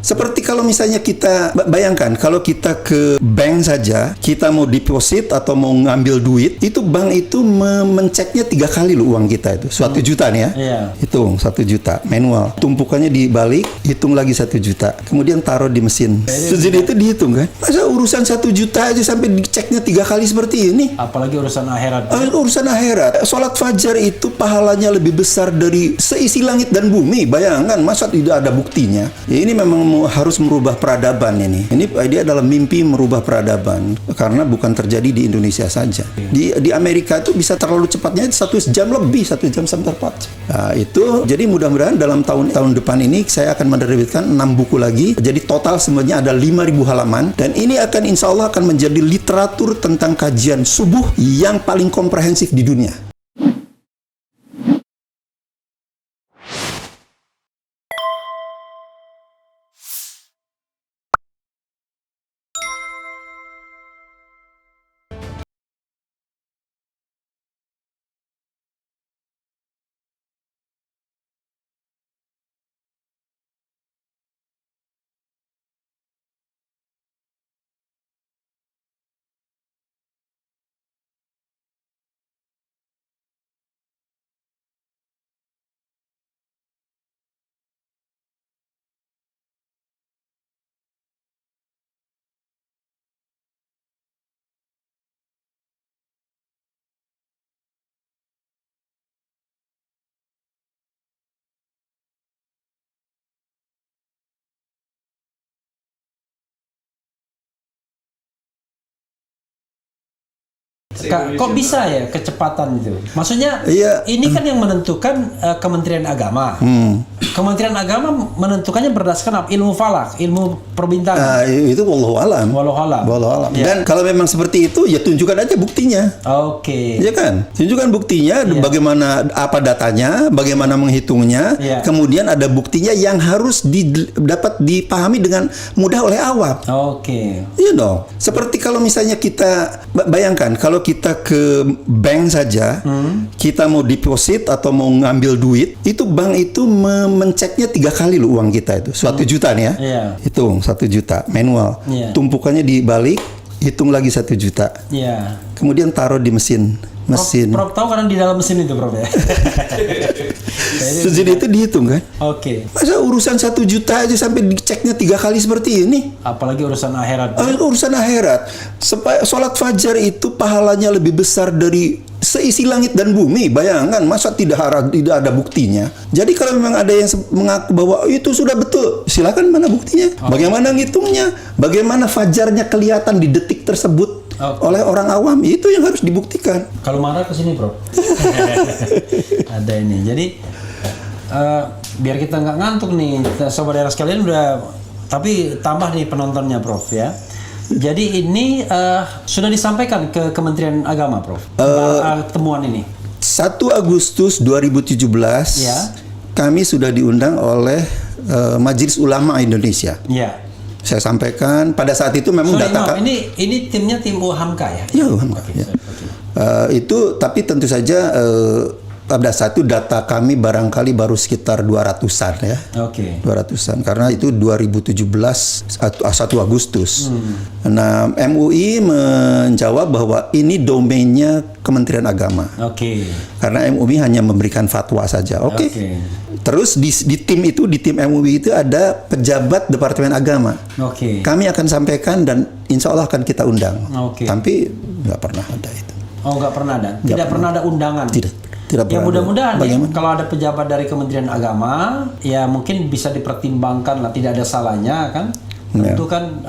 Seperti kalau misalnya kita bayangkan kalau kita ke bank saja, kita mau deposit atau mau ngambil duit, itu bank itu menceknya 3 kali loh uang kita itu. 1 juta nih ya. Hitung 1 juta manual. Tumpukannya dibalik, hitung lagi 1 juta. Kemudian taruh di mesin. Jadi itu dihitung kan. Masa urusan 1 juta aja sampai diceknya 3 kali seperti ini? Apalagi urusan akhirat. Urusan akhirat. Sholat fajar itu pahalanya lebih besar dari seisi langit dan bumi. Bayangkan, masa tidak ada buktinya? Ya, ini memang harus merubah peradaban ini. Ini dia adalah mimpi merubah peradaban karena bukan terjadi di Indonesia saja. Di Amerika itu bisa terlalu cepatnya 1 jam lebih, 1 jam sampai 4 jam. Nah, itu jadi mudah-mudahan dalam tahun depan ini saya akan menerbitkan 6 buku lagi. Jadi total sebenarnya ada 5.000 halaman dan ini akan insya Allah akan menjadi literatur tentang kajian subuh yang paling komprehensif di dunia. Kok bisa ya kecepatan itu? Maksudnya ini kan yang menentukan Kementerian Agama. Kementerian Agama menentukannya berdasarkan apa? Ilmu falak, ilmu perbintangan. Itu wallahu alam. Ya. Dan kalau memang seperti itu, ya tunjukkan aja buktinya. Oke. Ya kan? Tunjukkan buktinya, bagaimana apa datanya, bagaimana menghitungnya. Kemudian ada buktinya yang harus dapat dipahami dengan mudah oleh awam. Oke. Iya dong. Seperti kalau misalnya kita bayangkan kalau kita ke bank saja, kita mau deposit atau mau ngambil duit, itu bank itu menceknya 3 kali loh uang kita itu. 1 juta nih ya. Hitung 1 juta manual. Tumpukannya dibalik, hitung lagi 1 juta. Kemudian taruh di mesin. Prof tahu karena di dalam mesin itu, Prof ya. Jadi itu dihitung kan? Oke. Masa urusan 1 juta aja sampai diceknya 3 kali seperti ini? Apalagi urusan akhirat. Urusan akhirat. Sholat fajar itu pahalanya lebih besar dari seisi langit dan bumi. Bayangkan, masa tidak ada buktinya? Jadi kalau memang ada yang mengaku bahwa itu sudah betul, silakan, mana buktinya? Bagaimana ngitungnya? Bagaimana fajarnya kelihatan di detik tersebut? Oleh orang awam, itu yang harus dibuktikan. Kalau marah ke sini, Bro. Ada ini. Jadi biar kita nggak ngantuk nih, sobat daerah sekalian tapi tambah nih penontonnya, Prof ya. Jadi ini sudah disampaikan ke Kementerian Agama, Prof. Temuan ini. 1 Agustus 2017 kami sudah diundang oleh Majelis Ulama Indonesia. Saya sampaikan pada saat itu memang ini timnya tim UHAMKA ya? Ya, UHAMKA. Ya. Itu tapi tentu saja pada saat itu data kami barangkali baru sekitar 200-an ya. 200-an karena itu 2017 1 Agustus. Nah, MUI menjawab bahwa ini domainnya Kementerian Agama. Karena MUI hanya memberikan fatwa saja. Terus di tim MUI itu ada pejabat Departemen Agama. Kami akan sampaikan dan insya Allah akan kita undang. Tapi nggak pernah ada itu. Nggak pernah ada? Tidak pernah ada undangan? Tidak ya mudah-mudahan kalau ada pejabat dari Kementerian Agama, ya mungkin bisa dipertimbangkan lah, tidak ada salahnya kan. Tentu kan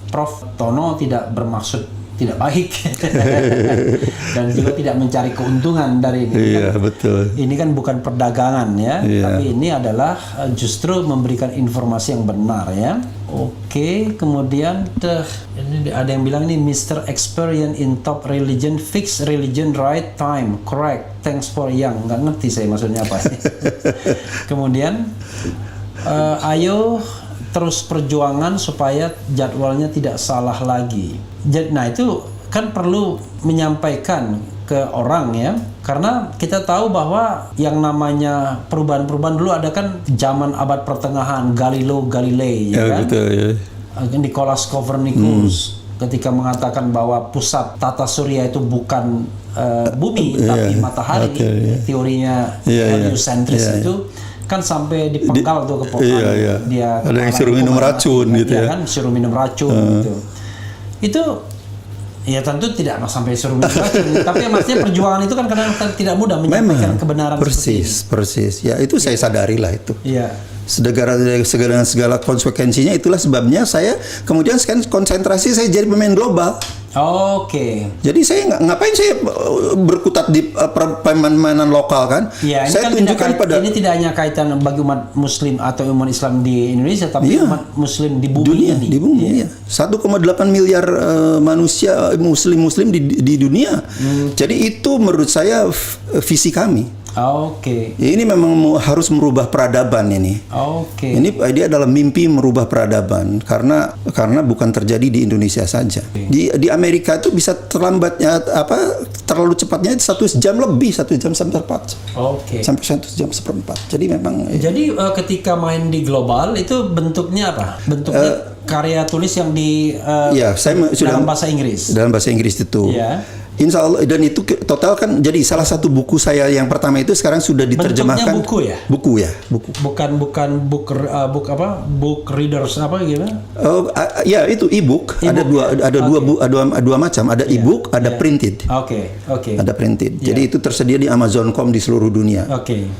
Prof Tono tidak bermaksud tidak baik dan juga tidak mencari keuntungan dari ini. Betul. Ini kan bukan perdagangan ya, tapi ini adalah justru memberikan informasi yang benar ya. Kemudian ini ada yang bilang ini Mr. Experience in Top Religion, Fix Religion Right Time, Correct, Thanks for Young. Nggak ngerti saya maksudnya apa. Kemudian ayo terus perjuangan supaya jadwalnya tidak salah lagi. Nah itu kan perlu menyampaikan ke orang ya, karena kita tahu bahwa yang namanya perubahan-perubahan dulu ada kan zaman abad pertengahan, Galileo Galilei ya kan, betul, ya. Nicholas Copernicus ketika mengatakan bahwa pusat tata surya itu bukan bumi tapi matahari, teorinya heliocentris itu kan sampai dipenggal tuh keponakan dia, ada yang suruh minum racun gitu ya, kan suruh minum racun gitu. Itu ya tentu tidak sampai suruh minum racun, tapi maksudnya perjuangan itu kan kadang tidak mudah menyampaikan kebenaran seperti ini. Persis. Ya itu saya sadari lah itu. Iya. Segala konsekuensinya, itulah sebabnya saya kemudian sekarang konsentrasi saya jadi pemain global. Oke. Jadi saya ngapain saya berkutat di permainan lokal kan? Ya, saya kan tunjukkan ini tidak hanya kaitan bagi umat Muslim atau umat Islam di Indonesia, tapi umat Muslim di bumi dunia, ini. Di bumi, ya. 1,8 miliar manusia Muslim di dunia. Jadi itu menurut saya visi kami. Oke. Ini memang harus merubah peradaban ini. Oke. Ini dia adalah mimpi merubah peradaban karena bukan terjadi di Indonesia saja. Di Amerika itu bisa terlambatnya terlalu cepatnya 1 jam lebih, 1 jam seperempat. Oke. Sampai 1 jam seperempat. Jadi memang. Jadi ketika main di global itu bentuknya apa? Bentuknya karya tulis yang dalam bahasa Inggris. Dalam bahasa Inggris itu. Ya. Insya Allah, dan itu total kan jadi salah satu buku saya yang pertama itu sekarang sudah diterjemahkan. Bentuknya buku ya? Buku. Bukan book readers apa gitu? Ya itu e-book. Ada dua macam. Ada e-book, ada printed. Oke. Ada printed. Jadi itu tersedia di Amazon.com di seluruh dunia.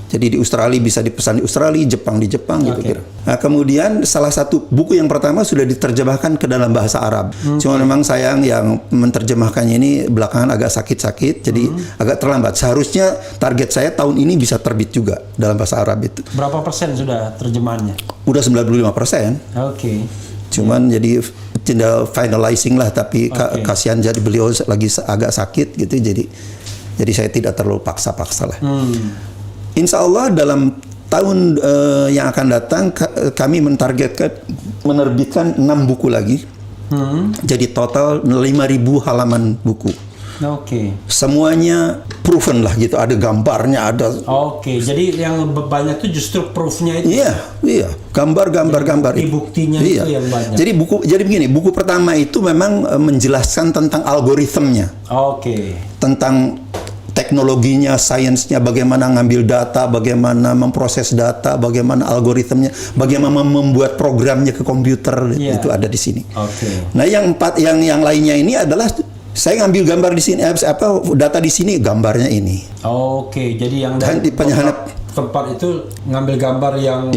Jadi di Australia bisa dipesan di Australia, Jepang di Jepang gitu kira. Nah, kemudian salah satu buku yang pertama sudah diterjemahkan ke dalam bahasa Arab. Cuma memang sayang yang menerjemahkannya ini belakangan agak sakit-sakit, jadi agak terlambat. Seharusnya target saya tahun ini bisa terbit juga dalam bahasa Arab itu. Berapa persen sudah terjemahannya? Udah 95%. Oke. Cuman jadi tinggal finalizing lah, tapi kasihan jadi beliau lagi agak sakit gitu, jadi saya tidak terlalu paksa-paksa lah. Insya Allah dalam tahun yang akan datang kami mentargetkan menerbitkan 6 buku lagi. Jadi total 5.000 halaman buku. Semuanya proven lah gitu, ada gambarnya, ada. Jadi yang banyak itu justru proofnya itu. Iya, gambar. Jadi buktinya itu yang banyak. Jadi begini, buku pertama itu memang menjelaskan tentang algoritmnya. Tentang teknologinya, sainsnya, bagaimana ngambil data, bagaimana memproses data, bagaimana algoritmnya, bagaimana membuat programnya ke komputer, itu ada di sini. Nah, yang lainnya ini adalah saya ngambil gambar di sini, data di sini, gambarnya ini. Jadi yang dari tempat itu ngambil gambar yang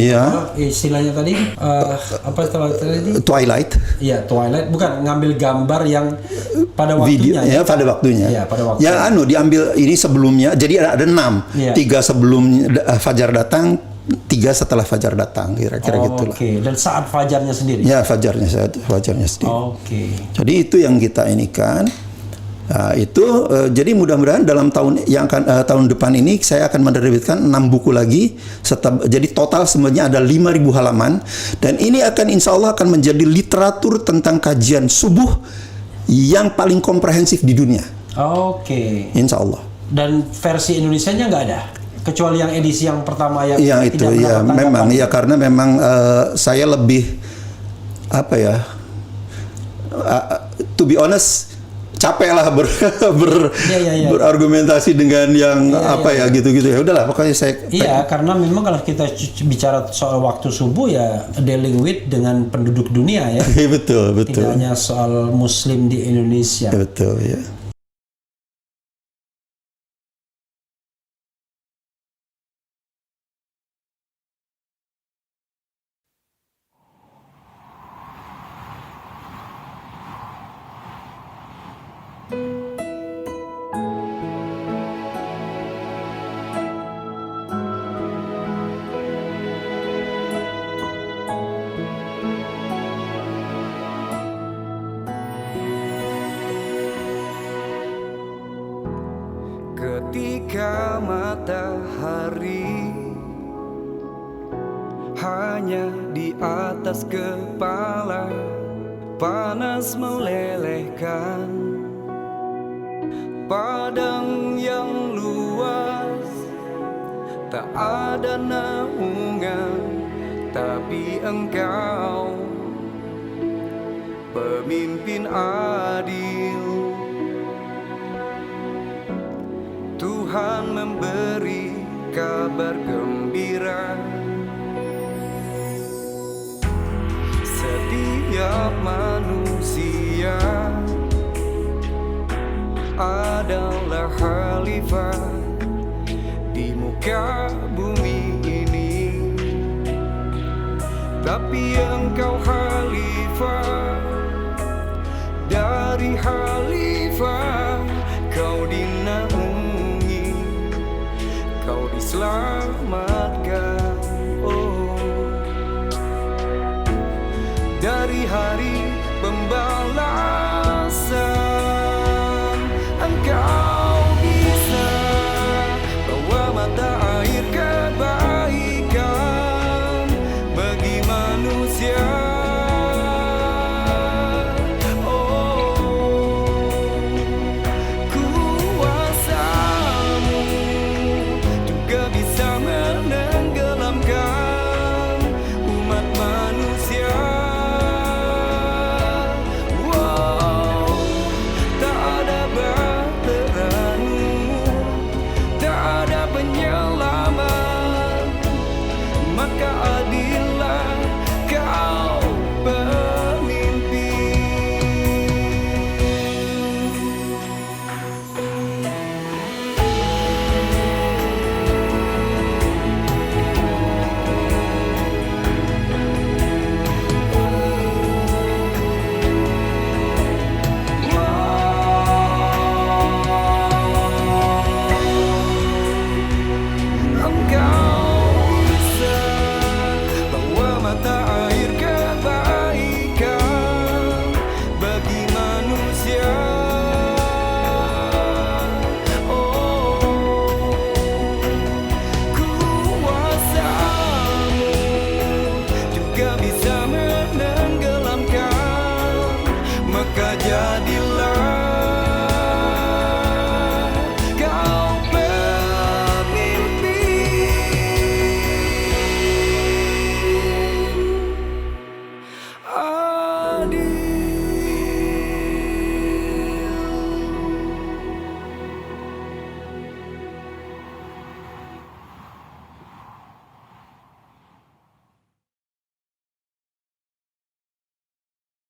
istilahnya tadi apa istilah tadi? Twilight. Iya, Twilight. Bukan ngambil gambar yang pada waktunya. Video, pada waktunya. Iya, pada waktunya. Diambil ini sebelumnya. Jadi ada 6. 3 sebelum fajar datang, 3 setelah fajar datang, kira-kira gitulah. Dan saat fajarnya sendiri. Ya, fajarnya sendiri. Jadi itu yang kita inikan. Nah, itu jadi mudah-mudahan dalam tahun yang tahun depan ini saya akan menerbitkan 6 buku lagi. Jadi total sebenarnya ada 5.000 halaman, dan ini akan insya Allah akan menjadi literatur tentang kajian subuh yang paling komprehensif di dunia. Insya Allah. Dan versi Indonesianya nggak ada, kecuali yang edisi yang pertama yang itu ya memang ya, karena memang saya lebih to be honest, capek lah berargumentasi dengan yang gitu-gitu. Ya udahlah, pokoknya saya. Karena memang kalau kita bicara soal waktu subuh ya dealing with dengan penduduk dunia ya. Betul. Tidak hanya soal Muslim di Indonesia. Betul ya. Ketika matahari hanya di atas kepala, panas melelehkan, padang yang luas, tak ada naungan, tapi Engkau pemimpin adil. Tuhan memberi kabar gembira, setiap manusia adalah khalifah di muka bumi ini. Tapi Engkau khalifah, dari khalifah Kau dinaungi, Kau diselamatkan. Oh, dari hari pembalasan